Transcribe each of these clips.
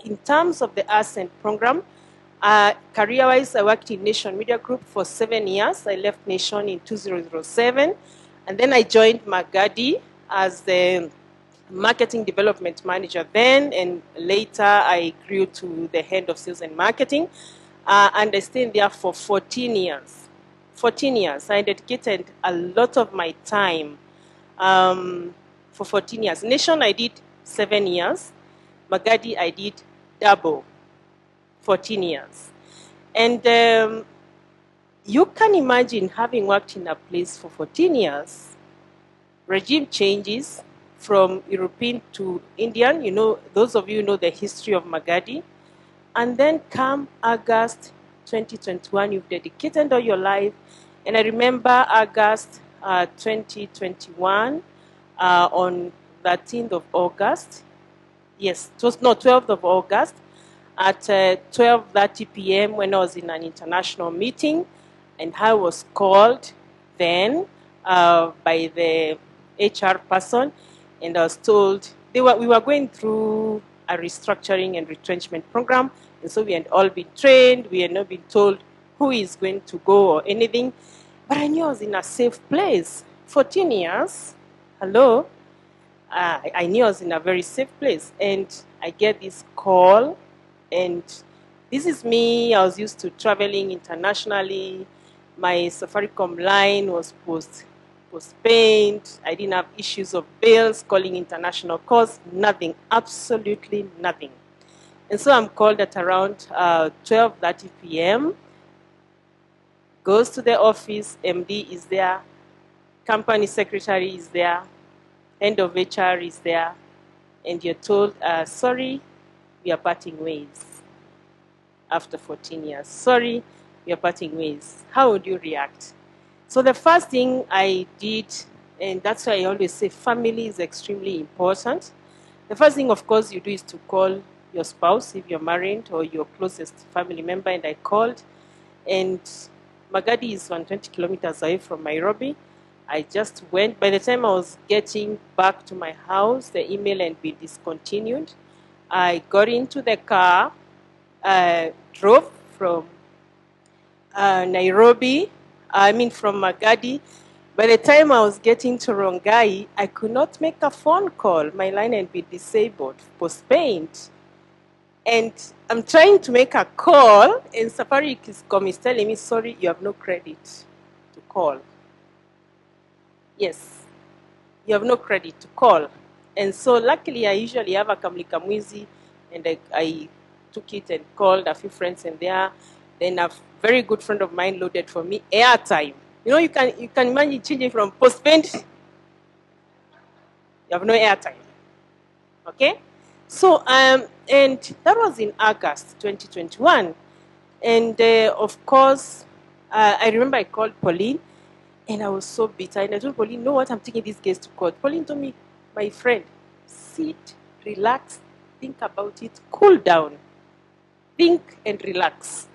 in terms of the Ascent program, career-wise, I worked in Nation Media Group for 7 years. I left Nation in 2007, and then I joined Magadi as the marketing development manager then, and later I grew to the head of sales and marketing, and I stayed there for 14 years. 14 years. I dedicated a lot of my time for 14 years. Nation, I did 7 years. Magadi, I did double, 14 years. And you can imagine, having worked in a place for 14 years, regime changes from European to Indian. You know, those of you know the history of Magadi. And then come August 2021, you've dedicated all your life. And I remember August 2021 on 13th of August. Yes, it was, no, 12th of August at 12:30 p.m. when I was in an international meeting, and I was called then by the HR person, and I was told we were going through a restructuring and retrenchment program, and so we had all been trained. We had not been told who is going to go or anything, but I knew I was in a safe place. 14 years, hello, I knew I was in a very safe place, and I get this call, and this is me. I was used to traveling internationally. My Safaricom line was postpaid. I didn't have issues of bills, calling international calls, nothing, absolutely nothing. And so I'm called at around 12:30 p.m., goes to the office, MD is there, company secretary is there, end of HR is there, and you're told, sorry, we are parting ways after 14 years. Sorry, we are parting ways. How would you react? So the first thing I did, and that's why I always say family is extremely important. The first thing, of course, you do is to call your spouse if you're married, or your closest family member, and I called. And Magadi is 120 kilometers away from Nairobi. I just went. By the time I was getting back to my house, the email had been discontinued. I got into the car, drove from Nairobi, from Magadi. By the time I was getting to Rongai, I could not make a phone call. My line had been disabled, postpaid. And I'm trying to make a call, and Safaricom is telling me, sorry, you have no credit to call. Yes, you have no credit to call. And so luckily, I usually have a Kamlika Mwizi, and I took it and called a few friends in there. Then a very good friend of mine loaded for me airtime. You know, you can imagine changing from postpaid, you have no airtime. Okay? So, and that was in August 2021. And of course, I remember I called Pauline, and I was so bitter. And I told Pauline, know what, I'm taking this case to court. Pauline told me, my friend, sit, relax, think about it, cool down. Think and relax.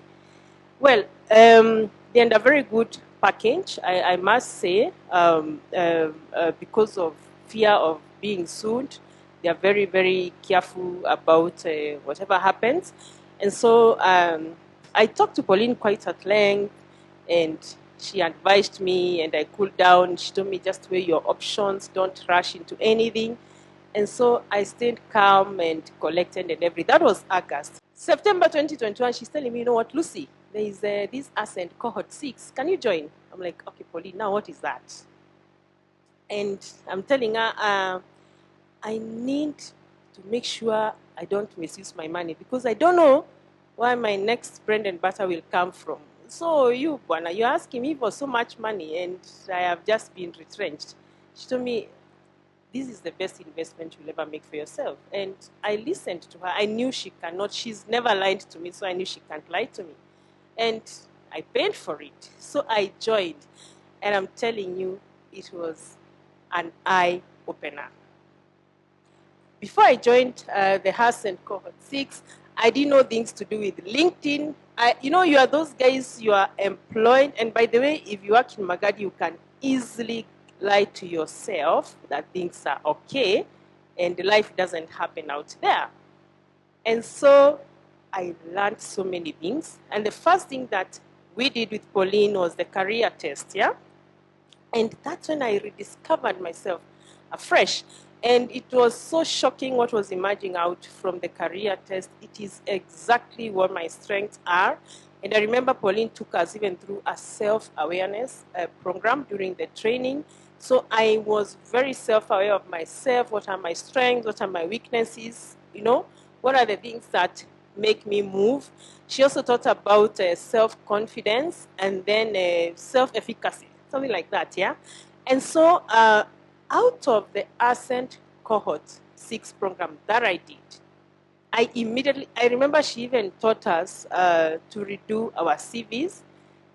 Well, they had a very good package, I must say, because of fear of being sued. They are very, very careful about whatever happens. And so I talked to Pauline quite at length, and she advised me, and I cooled down. She told me, just weigh your options, don't rush into anything. And so I stayed calm and collected and everything. That was August. September 2021, she's telling me, you know what, Lucy, there is this Ascent cohort 6. Can you join? I'm like, okay, Pauline, now what is that? And I'm telling her, I need to make sure I don't misuse my money, because I don't know where my next bread and butter will come from. So you, Bwana, you're asking me for so much money, and I have just been retrenched. She told me, this is the best investment you'll ever make for yourself. And I listened to her. I knew she cannot. She's never lied to me, so I knew she can't lie to me. And I paid for it. So I joined. And I'm telling you, it was an eye-opener. Before I joined the Ascent Cohort 6, I didn't know things to do with LinkedIn. You are those guys, you are employed. And by the way, if you work in Magadi, you can easily lie to yourself that things are okay and life doesn't happen out there. And so I learned so many things. And the first thing that we did with Pauline was the career test, yeah? And that's when I rediscovered myself afresh. And it was so shocking what was emerging out from the career test. It is exactly what my strengths are. And I remember Pauline took us even through a self-awareness program during the training. So I was very self-aware of myself. What are my strengths? What are my weaknesses? You know, what are the things that make me move? She also taught about self-confidence and then self-efficacy, something like that, yeah? And so out of the Ascent Cohort 6 program that I did, I remember she even taught us to redo our CVs.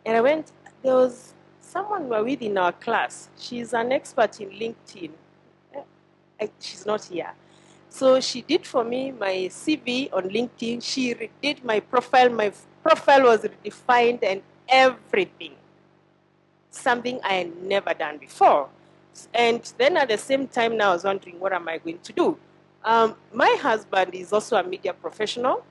And there was someone we were with in our class. She's an expert in LinkedIn. She's not here. So she did for me my CV on LinkedIn. She redid my profile. My profile was redefined and everything. Something I had never done before. And then at the same time now I was wondering, what am I going to do? My husband is also a media professional.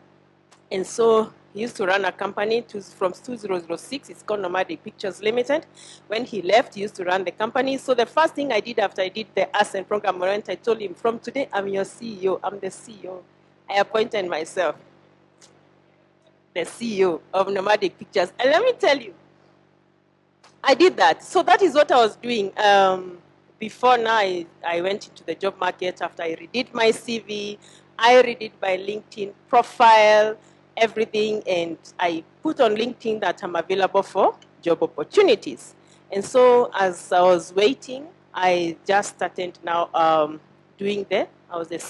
And so he used to run a company from 2006. It's called Nomadic Pictures Limited. When he left, he used to run the company. So the first thing I did after I did the Ascent program, I told him, from today, I'm your CEO. I'm the CEO. I appointed myself the CEO of Nomadic Pictures. And let me tell you, I did that. So that is what I was doing. Before now, I went into the job market after I redid my CV. I redid my LinkedIn profile, everything, and I put on LinkedIn that I'm available for job opportunities. And so as I was waiting, I just started now I was the